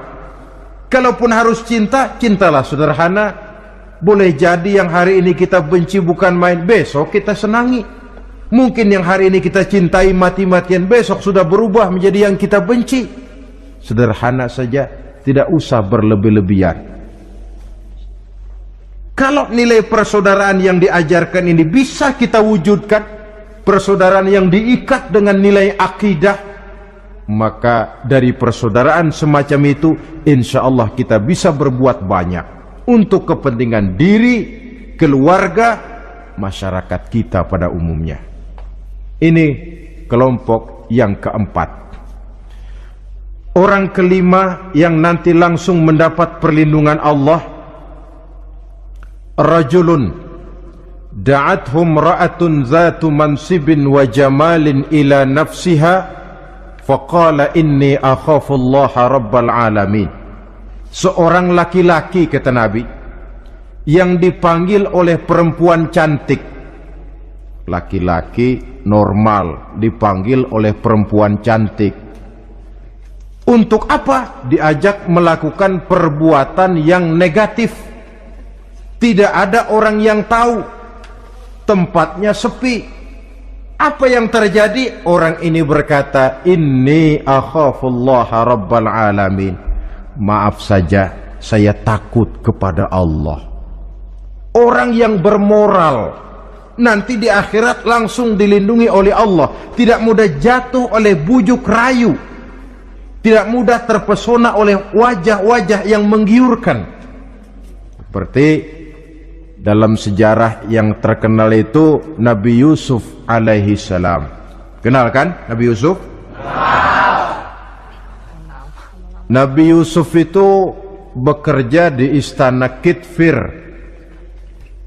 Kalaupun harus cinta, cintalah sederhana. Boleh jadi yang hari ini kita benci bukan main, besok kita senangi. Mungkin yang hari ini kita cintai mati-matian, besok sudah berubah menjadi yang kita benci. Sederhana saja, tidak usah berlebih-lebihan. Kalau nilai persaudaraan yang diajarkan ini bisa kita wujudkan, persaudaraan yang diikat dengan nilai akidah, maka dari persaudaraan semacam itu, insya Allah kita bisa berbuat banyak untuk kepentingan diri, keluarga, masyarakat kita pada umumnya. Ini kelompok yang keempat. Orang kelima yang nanti langsung mendapat perlindungan Allah, rajulun da'athum ra'atun zatu mansibin wa jamalin ila nafsiha faqala inni akhafullaha rabbal alamin. Seorang laki-laki, kata Nabi, yang dipanggil oleh perempuan cantik. Laki-laki normal dipanggil oleh perempuan cantik. Untuk apa? Diajak melakukan perbuatan yang negatif. Tidak ada orang yang tahu. Tempatnya sepi. Apa yang terjadi? Orang ini berkata, inni akhafullaha rabbal alamin. Maaf saja, saya takut kepada Allah. Orang yang bermoral, nanti di akhirat langsung dilindungi oleh Allah, tidak mudah jatuh oleh bujuk rayu, tidak mudah terpesona oleh wajah-wajah yang menggiurkan. Seperti dalam sejarah yang terkenal itu Nabi Yusuf alaihi salam. Kenal kan Nabi Yusuf? Nabi Yusuf itu bekerja di istana Kitfir.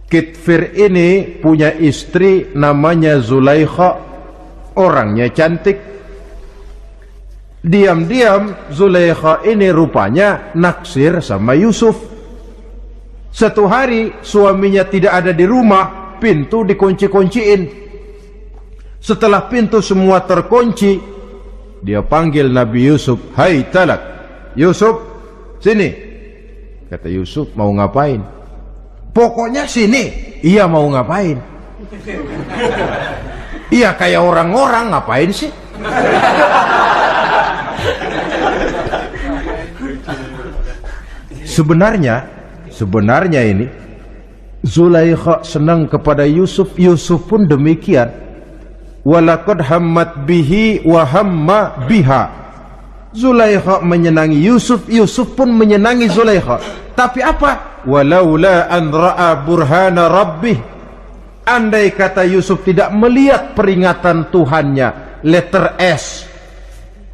Kitfir ini punya istri namanya Zulaikha, orangnya cantik. Diam-diam Zulaikha ini rupanya naksir sama Yusuf. Satu hari suaminya tidak ada di rumah, pintu dikunci-kunciin. Setelah pintu semua terkunci, dia panggil Nabi Yusuf, "Hai Talak, Yusuf, sini." Kata Yusuf, "Mau ngapain?" "Pokoknya sini." "Iya, mau ngapain?" "Iya, kayak orang-orang, ngapain sih?" Sebenarnya ini Zulaikha senang kepada Yusuf, Yusuf pun demikian. Walaqad hammat bihi wa hamma biha. Zulaikha menyenangi Yusuf, Yusuf pun menyenangi Zulaikha. Tapi apa? Walaula an ra'a burhana rabbih. Andai kata Yusuf tidak melihat peringatan Tuhannya, letter S.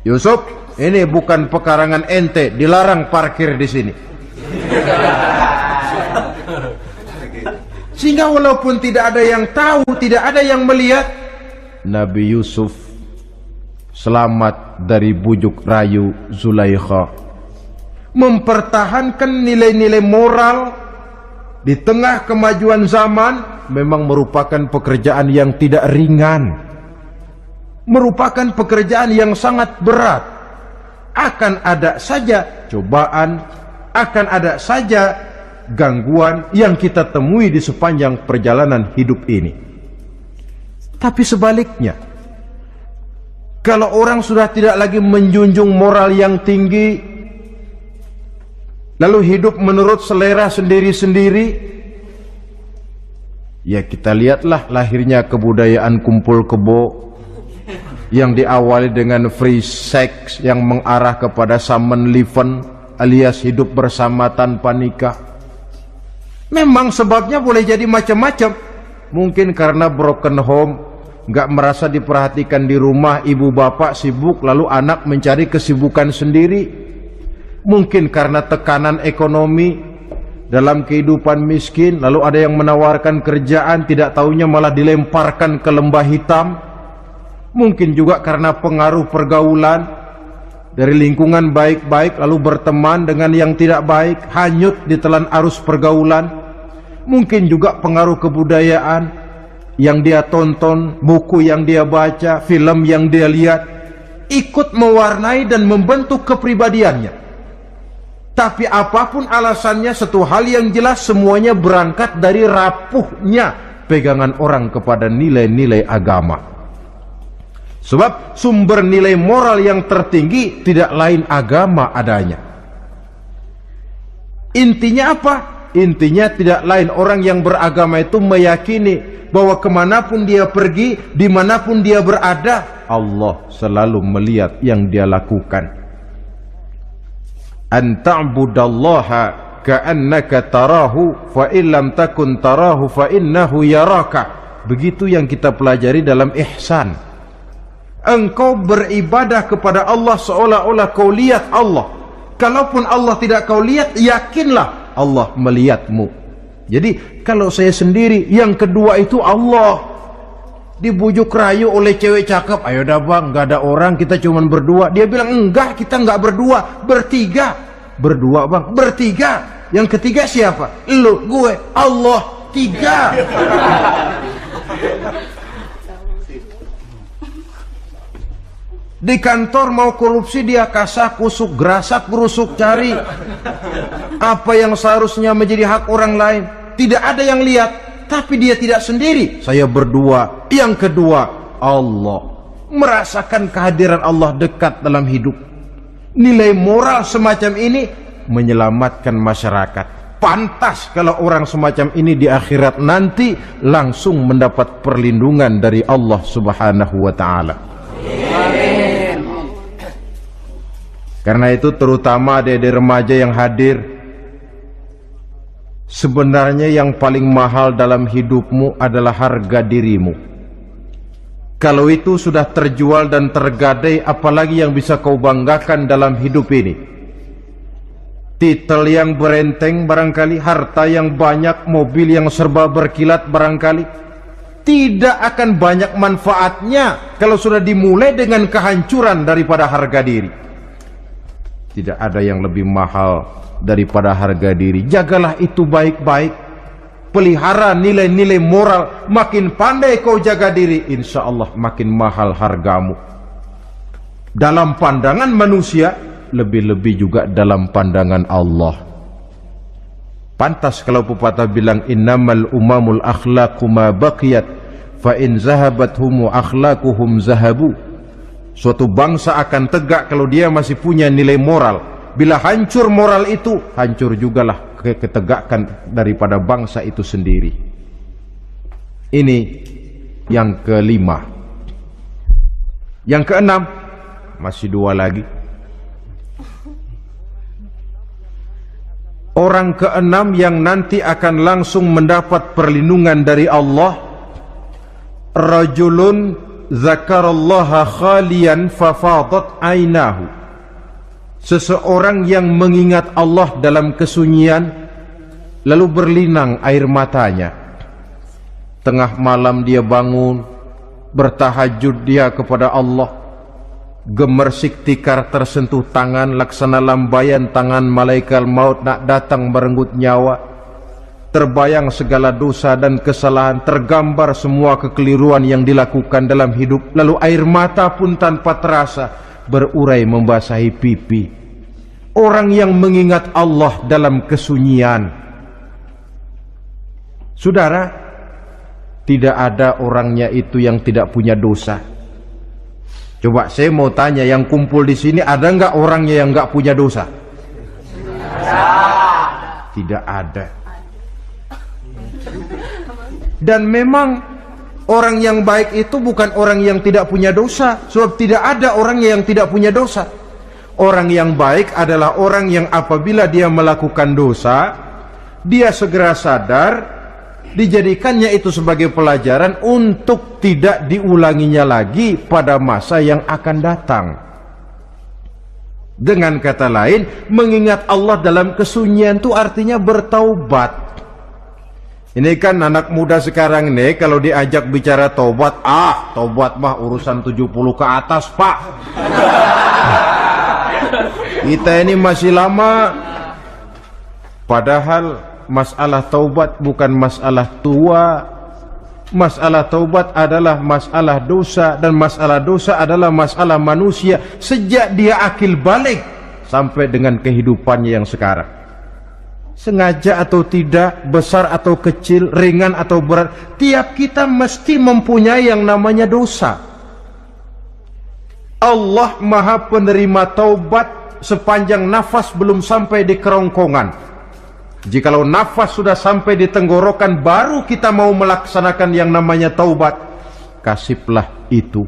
Yusuf, ini bukan pekarangan ente, dilarang parkir di sini. Sehingga walaupun tidak ada yang tahu, tidak ada yang melihat, Nabi Yusuf selamat dari bujuk rayu Zulaikha, mempertahankan nilai-nilai moral di tengah kemajuan zaman. Memang merupakan pekerjaan yang tidak ringan, merupakan pekerjaan yang sangat berat. Akan ada saja cobaan, akan ada saja gangguan yang kita temui di sepanjang perjalanan hidup ini. Tapi sebaliknya, kalau orang sudah tidak lagi menjunjung moral yang tinggi, lalu hidup menurut selera sendiri-sendiri, ya kita lihatlah lahirnya kebudayaan kumpul kebo yang diawali dengan free sex yang mengarah kepada summon leven alias hidup bersama tanpa nikah. Memang sebabnya boleh jadi macam-macam. Mungkin karena broken home, nggak merasa diperhatikan di rumah, ibu bapak sibuk, lalu anak mencari kesibukan sendiri. Mungkin karena tekanan ekonomi dalam kehidupan miskin, lalu ada yang menawarkan kerjaan, tidak taunya malah dilemparkan ke lembah hitam. Mungkin juga karena pengaruh pergaulan dari lingkungan baik-baik, lalu berteman dengan yang tidak baik, hanyut ditelan arus pergaulan. Mungkin juga pengaruh kebudayaan yang dia tonton, buku yang dia baca, film yang dia lihat, ikut mewarnai dan membentuk kepribadiannya. Tapi apapun alasannya, satu hal yang jelas, semuanya berangkat dari rapuhnya pegangan orang kepada nilai-nilai agama. Sebab sumber nilai moral yang tertinggi tidak lain agama adanya. Intinya apa? Intinya tidak lain orang yang beragama itu meyakini bahwa kemanapun dia pergi, dimanapun dia berada, Allah selalu melihat yang dia lakukan. An ta'budallaha ka'annaka tarahu fa illam takun tarahu fa innahu yaraka. Begitu yang kita pelajari dalam ihsan. Engkau beribadah kepada Allah seolah-olah kau lihat Allah. Kalaupun Allah tidak kau lihat, yakinlah Allah melihatmu. Jadi kalau saya sendiri, yang kedua itu Allah. Dibujuk rayu oleh cewek cakep, "Ayo dah bang, nggak ada orang, kita cuman berdua." Dia bilang, "Enggak, kita nggak berdua, bertiga." "Berdua bang?" "Bertiga." "Yang ketiga siapa?" "Lu, gue, Allah, tiga." Di kantor mau korupsi, dia kasak kusuk, gerasak gerusuk, cari apa yang seharusnya menjadi hak orang lain. Tidak ada yang lihat, tapi dia tidak sendiri. Saya berdua. Yang kedua, Allah. Merasakan kehadiran Allah dekat dalam hidup. Nilai moral semacam ini menyelamatkan masyarakat. Pantas kalau orang semacam ini di akhirat nanti langsung mendapat perlindungan dari Allah Subhanahu wa ta'ala. Karena itu terutama adik-adik remaja yang hadir, sebenarnya yang paling mahal dalam hidupmu adalah harga dirimu. Kalau itu sudah terjual dan tergadai, apalagi yang bisa kau banggakan dalam hidup ini? Titel yang berenteng barangkali, harta yang banyak, mobil yang serba berkilat barangkali, tidak akan banyak manfaatnya kalau sudah dimulai dengan kehancuran daripada harga diri. Tidak ada yang lebih mahal daripada harga diri. Jagalah itu baik-baik, pelihara nilai-nilai moral. Makin pandai kau jaga diri, insya Allah makin mahal hargamu dalam pandangan manusia, lebih-lebih juga dalam pandangan Allah. Pantas kalau pepatah bilang innamal umamul akhlaqu ma baqiyat fa in zahabat humu akhlaquhum zahabu. Suatu bangsa akan tegak kalau dia masih punya nilai moral. Bila hancur moral itu, hancur jugalah ketegakan daripada bangsa itu sendiri. Ini yang kelima. Yang keenam, masih dua lagi. Orang keenam yang nanti akan langsung mendapat perlindungan dari Allah, rajulun zakarallaha khalian fafadat ainahu. Seseorang yang mengingat Allah dalam kesunyian, lalu berlinang air matanya. Tengah malam dia bangun, bertahajud dia kepada Allah. Gemersik tikar tersentuh tangan, laksana lambaian tangan malaikat maut nak datang merenggut nyawa. Terbayang segala dosa dan kesalahan, tergambar semua kekeliruan yang dilakukan dalam hidup. Lalu air mata pun tanpa terasa berurai membasahi pipi. Orang yang mengingat Allah dalam kesunyian. Saudara, tidak ada orangnya itu yang tidak punya dosa. Coba saya mau tanya, yang kumpul di sini ada nggak orangnya yang nggak punya dosa? Tidak ada. Dan memang orang yang baik itu bukan orang yang tidak punya dosa, sebab tidak ada orangnya yang tidak punya dosa. Orang yang baik adalah orang yang apabila dia melakukan dosa, dia segera sadar, dijadikannya itu sebagai pelajaran untuk tidak diulanginya lagi pada masa yang akan datang. Dengan kata lain, mengingat Allah dalam kesunyian itu artinya bertaubat. Ini kan anak muda sekarang nih, kalau diajak bicara taubat, taubat mah urusan 70 ke atas, Pak. Kita ini masih lama. Padahal masalah taubat bukan masalah tua. Masalah taubat adalah masalah dosa, dan masalah dosa adalah masalah manusia sejak dia akil balik sampai dengan kehidupannya yang sekarang. Sengaja atau tidak, besar atau kecil, ringan atau berat, tiap kita mesti mempunyai yang namanya dosa. Allah Maha penerima taubat sepanjang nafas belum sampai di kerongkongan. Jikalau nafas sudah sampai di tenggorokan, baru kita mau melaksanakan yang namanya taubat. Kasihlah itu.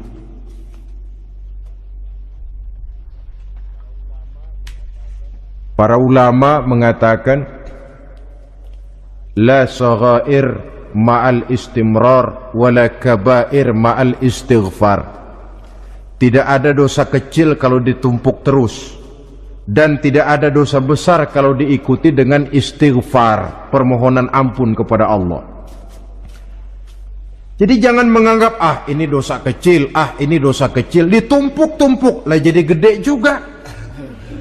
Para ulama mengatakan, la saghair ma'al istimrar wala kabair ma'al istighfar. Tidak ada dosa kecil kalau ditumpuk terus, dan tidak ada dosa besar kalau diikuti dengan istighfar, permohonan ampun kepada Allah. Jadi jangan menganggap ini dosa kecil, ini dosa kecil, ditumpuk-tumpuk lah jadi gede juga.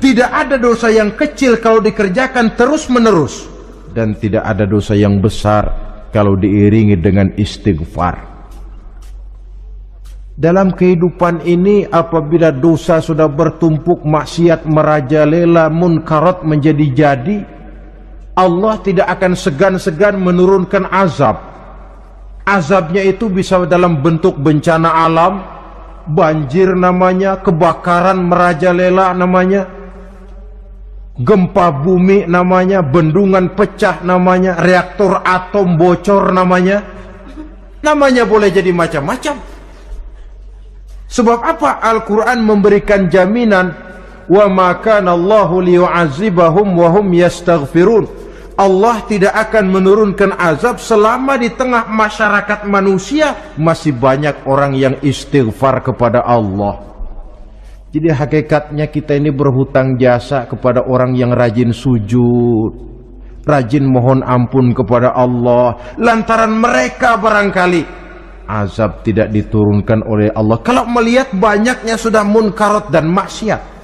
Tidak ada dosa yang kecil kalau dikerjakan terus-menerus, dan tidak ada dosa yang besar kalau diiringi dengan istighfar. Dalam kehidupan ini, apabila dosa sudah bertumpuk, maksiat merajalela, munkarat menjadi jadi, Allah tidak akan segan-segan menurunkan azab. Azabnya itu bisa dalam bentuk bencana alam, banjir namanya, kebakaran merajalela namanya. gempa bumi namanya, bendungan pecah namanya, reaktor atom bocor namanya. Namanya boleh jadi macam-macam. Sebab apa? Al-Quran memberikan jaminan, wa ma kana Allahu liyu'adzibahum wa hum yastaghfirun. Allah tidak akan menurunkan azab selama di tengah masyarakat manusia masih banyak orang yang istighfar kepada Allah. Jadi hakikatnya kita ini berhutang jasa kepada orang yang rajin sujud, rajin mohon ampun kepada Allah. Lantaran mereka barangkali azab tidak diturunkan oleh Allah kalau melihat banyaknya sudah munkarat dan maksiat.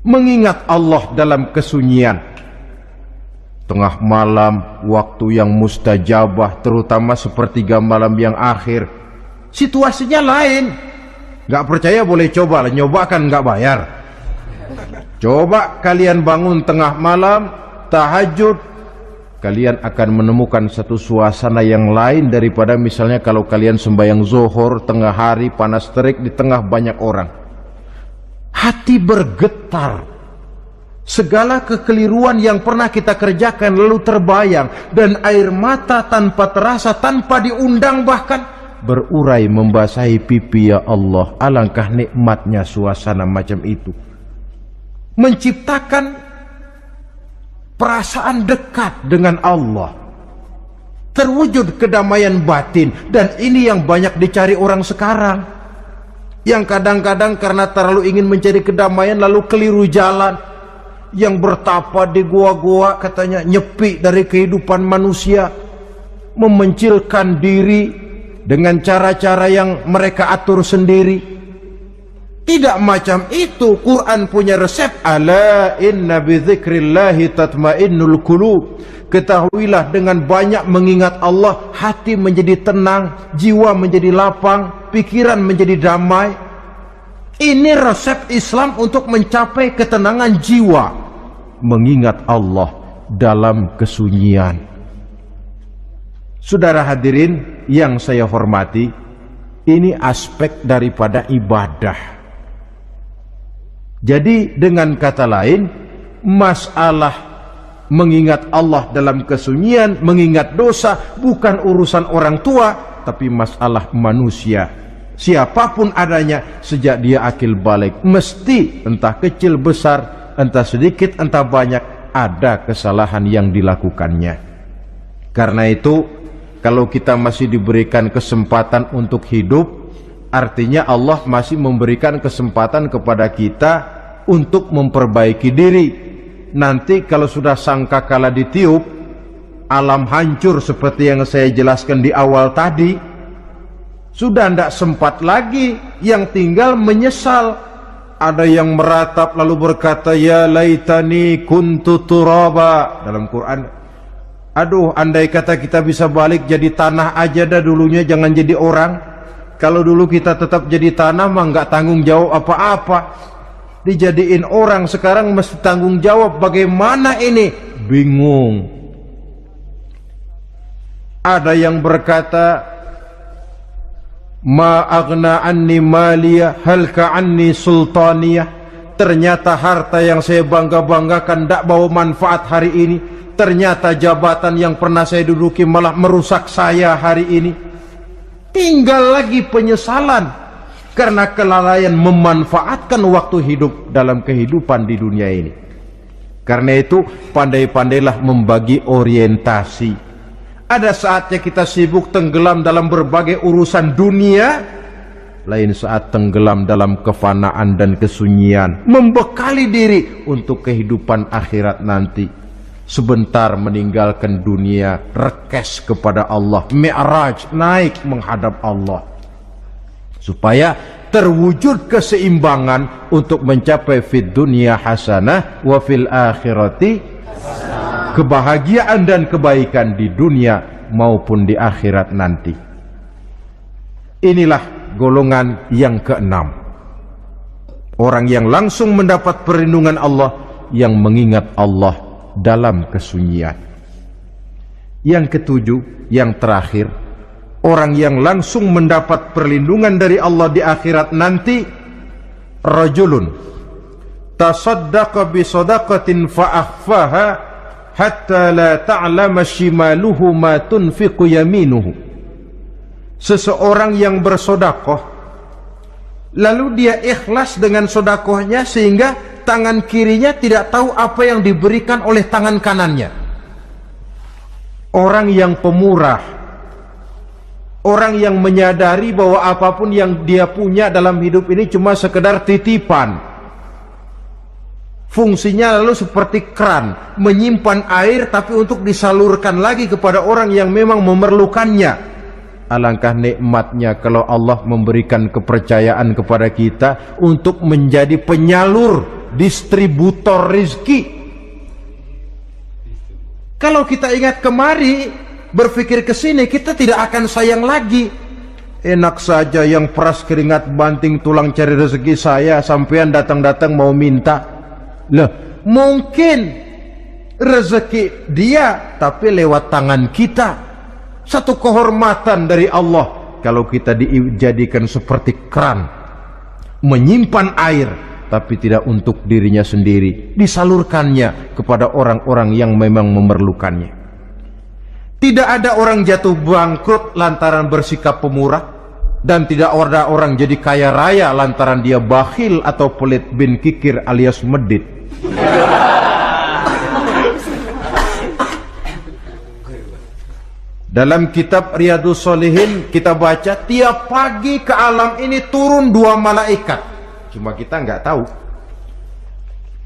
Mengingat Allah dalam kesunyian, tengah malam, waktu yang mustajabah, terutama sepertiga malam yang akhir, situasinya lain. Gak percaya boleh coba, nyoba kan gak bayar. Coba kalian bangun tengah malam, tahajud, kalian akan menemukan satu suasana yang lain daripada misalnya kalau kalian sembahyang zuhur tengah hari panas terik di tengah banyak orang. Hati bergetar. Segala kekeliruan yang pernah kita kerjakan lalu terbayang, dan air mata tanpa terasa, tanpa diundang bahkan berurai membasahi pipi. Ya Allah, alangkah nikmatnya suasana macam itu, menciptakan perasaan dekat dengan Allah, terwujud kedamaian batin. Dan ini yang banyak dicari orang sekarang, yang kadang-kadang karena terlalu ingin mencari kedamaian lalu keliru jalan. Yang bertapa di gua-gua katanya nyepi dari kehidupan manusia, memencilkan diri dengan cara-cara yang mereka atur sendiri. Tidak macam itu. Quran punya resep. Ala inna bidzikrillahi tatmainnul qulub. Ketahuilah, dengan banyak mengingat Allah, hati menjadi tenang, jiwa menjadi lapang, pikiran menjadi damai. Ini resep Islam untuk mencapai ketenangan jiwa. Mengingat Allah dalam kesunyian. Saudara hadirin yang saya hormati, ini aspek daripada ibadah. Jadi dengan kata lain, masalah mengingat Allah dalam kesunyian, mengingat dosa, bukan urusan orang tua, tapi masalah manusia. Siapapun adanya, sejak dia akil balik, mesti entah kecil besar, entah sedikit entah banyak, ada kesalahan yang dilakukannya. Karena itu, kalau kita masih diberikan kesempatan untuk hidup, artinya Allah masih memberikan kesempatan kepada kita untuk memperbaiki diri. Nanti kalau sudah sangkakala ditiup, alam hancur seperti yang saya jelaskan di awal tadi, sudah tidak sempat lagi, yang tinggal menyesal. Ada yang meratap lalu berkata, ya laitani kuntu turaba. Dalam Quran, aduh, andai kata kita bisa balik jadi tanah aja dah dulunya, jangan jadi orang. Kalau dulu kita tetap jadi tanah mah nggak tanggung jawab apa-apa. Dijadiin orang sekarang mesti tanggung jawab. Bagaimana ini? Bingung. Ada yang berkata, ma aghna anni maliyah halka anni sultaniyah. Ternyata harta yang saya bangga-banggakan tidak bawa manfaat hari ini. Ternyata jabatan yang pernah saya duduki malah merusak saya hari ini. Tinggal lagi penyesalan karena kelalaian memanfaatkan waktu hidup dalam kehidupan di dunia ini. Karena itu pandai-pandailah membagi orientasi. Ada saatnya kita sibuk tenggelam dalam berbagai urusan dunia, lain saat tenggelam dalam kefanaan dan kesunyian, membekali diri untuk kehidupan akhirat nanti. Sebentar meninggalkan dunia, rekes kepada Allah, mi'raj, naik menghadap Allah, supaya terwujud keseimbangan untuk mencapai fid dunya hasanah wa fil akhirati, kebahagiaan dan kebaikan di dunia maupun di akhirat nanti. Inilah golongan yang keenam, orang yang langsung mendapat perlindungan Allah, yang mengingat Allah dalam kesunyian. Yang ketujuh, yang terakhir, orang yang langsung mendapat perlindungan dari Allah di akhirat nanti, rajulun tasaddaqa bi sadaqatin fa akhfaha hatta la ta'lama shimaluhu ma tunfiqu yaminuhu. Seseorang yang bersedekah lalu dia ikhlas dengan sedekahnya sehingga tangan kirinya tidak tahu apa yang diberikan oleh tangan kanannya. Orang yang pemurah, orang yang menyadari bahwa apapun yang dia punya dalam hidup ini cuma sekedar titipan. Fungsinya lalu seperti keran, menyimpan air tapi untuk disalurkan lagi kepada orang yang memang memerlukannya. Alangkah nikmatnya kalau Allah memberikan kepercayaan kepada kita untuk menjadi penyalur, distributor rezeki. Kalau kita ingat kemari, berpikir ke sini, kita tidak akan sayang lagi. Enak saja yang peras keringat banting tulang cari rezeki saya, sampean datang-datang mau minta. Loh, mungkin rezeki dia tapi lewat tangan kita. Satu kehormatan dari Allah kalau kita dijadikan seperti keran, menyimpan air tapi tidak untuk dirinya sendiri, disalurkannya kepada orang-orang yang memang memerlukannya. Tidak ada orang jatuh bangkrut lantaran bersikap pemurah, dan tidak ada orang jadi kaya raya lantaran dia bakhil atau pelit bin kikir alias medit. Dalam kitab Riyadhus Shalihin kita baca tiap pagi ke alam ini turun 2 malaikat. Cuma kita nggak tahu.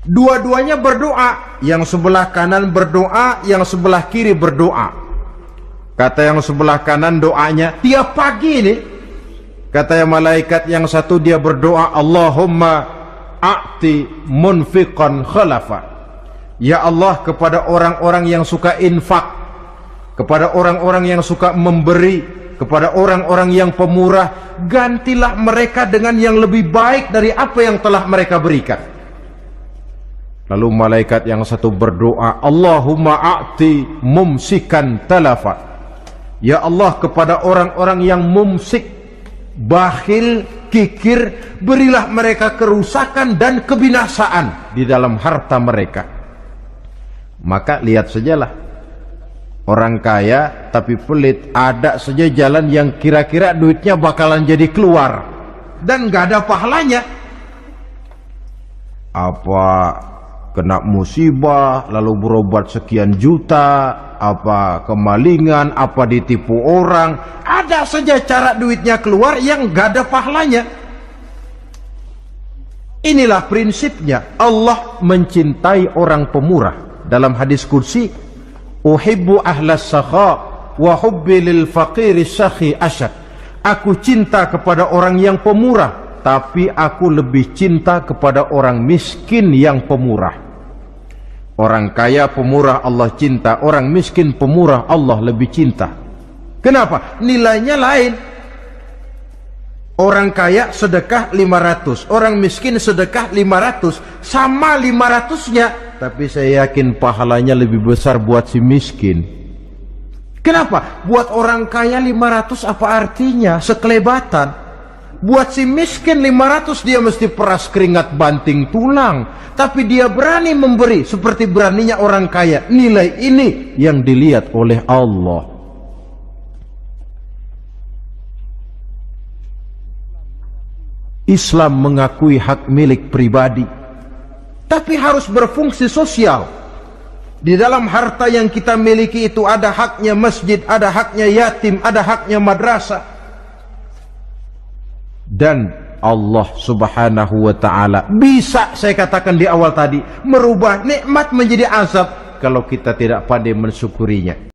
Dua-duanya berdoa. Yang sebelah kanan berdoa, yang sebelah kiri berdoa. Kata yang sebelah kanan doanya tiap pagi ini. Kata yang malaikat yang satu dia berdoa, Allahumma a'ti munfiqan khalafa. Ya Allah, kepada orang-orang yang suka infak, kepada orang-orang yang suka memberi, kepada orang-orang yang pemurah, gantilah mereka dengan yang lebih baik dari apa yang telah mereka berikan. Lalu malaikat yang satu berdoa, Allahumma a'ti mumsikan talafa. Ya Allah, kepada orang-orang yang mumsik, bakhil, kikir, berilah mereka kerusakan dan kebinasaan di dalam harta mereka. Maka lihat sajalah, orang kaya tapi pelit, ada saja jalan yang kira-kira duitnya bakalan jadi keluar dan gak ada pahalanya. Apa kena musibah lalu berobat sekian juta, apa kemalingan, apa ditipu orang, ada saja cara duitnya keluar yang gak ada pahalanya. Inilah prinsipnya Allah mencintai orang pemurah. Dalam hadis kursi, uhibbu ahlas sakha wa hubbi lil faqiri sakhi asyad. Aku cinta kepada orang yang pemurah, tapi aku lebih cinta kepada orang miskin yang pemurah. Orang kaya pemurah Allah cinta, orang miskin pemurah Allah lebih cinta. Kenapa? Nilainya lain. Orang kaya sedekah 500, orang miskin sedekah 500, sama 500-nya, tapi saya yakin pahalanya lebih besar buat si miskin. Kenapa? Buat orang kaya 500 apa artinya? Sekelebatan. Buat si miskin 500 dia mesti peras keringat banting tulang, tapi dia berani memberi seperti beraninya orang kaya. Nilai ini yang dilihat oleh Allah. Islam mengakui hak milik pribadi, tapi harus berfungsi sosial. Di dalam harta yang kita miliki itu ada haknya masjid, ada haknya yatim, ada haknya madrasah. Dan Allah subhanahu wa ta'ala bisa, saya katakan di awal tadi, merubah nikmat menjadi azab kalau kita tidak pandai mensyukurinya.